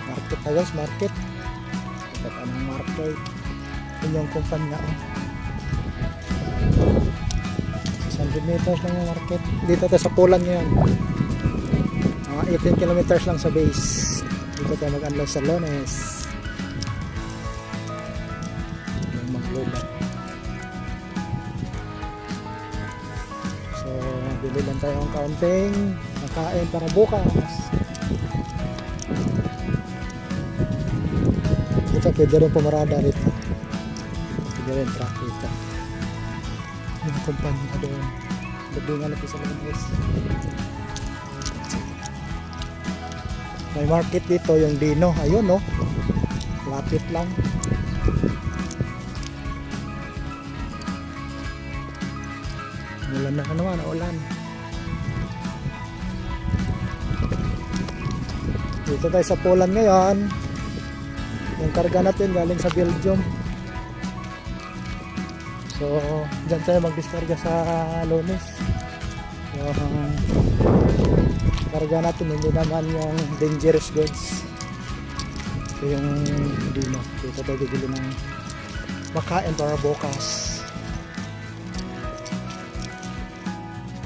Market na guys, market. Ito pa ng market. Yun yung kumpanya oh. 100 meters lang yung market. Dito tayo sa pulan ngayon. Mga 18 kilometers lang sa base. Dito tayo mag-unload sa Lones. Yung maglubat. So, bili lang tayo ng kaunting nakain para bukas. Dito pwede rin pumarada rito. Pwede rin truck rito. Yung kumpanya doon. Labingan natin sa Lones. May market dito yung Dino. Ayun no. Lapit lang. Ulan na naman. Ulan. Dito tayo sa Poland ngayon. Yung karga natin galing sa Belgium. So, dyan tayo mag-discarga sa Lones. Yung karga natin hindi naman yung dangerous goods. Ito yung Dino. Dito tayo bibili ng makain para bukas.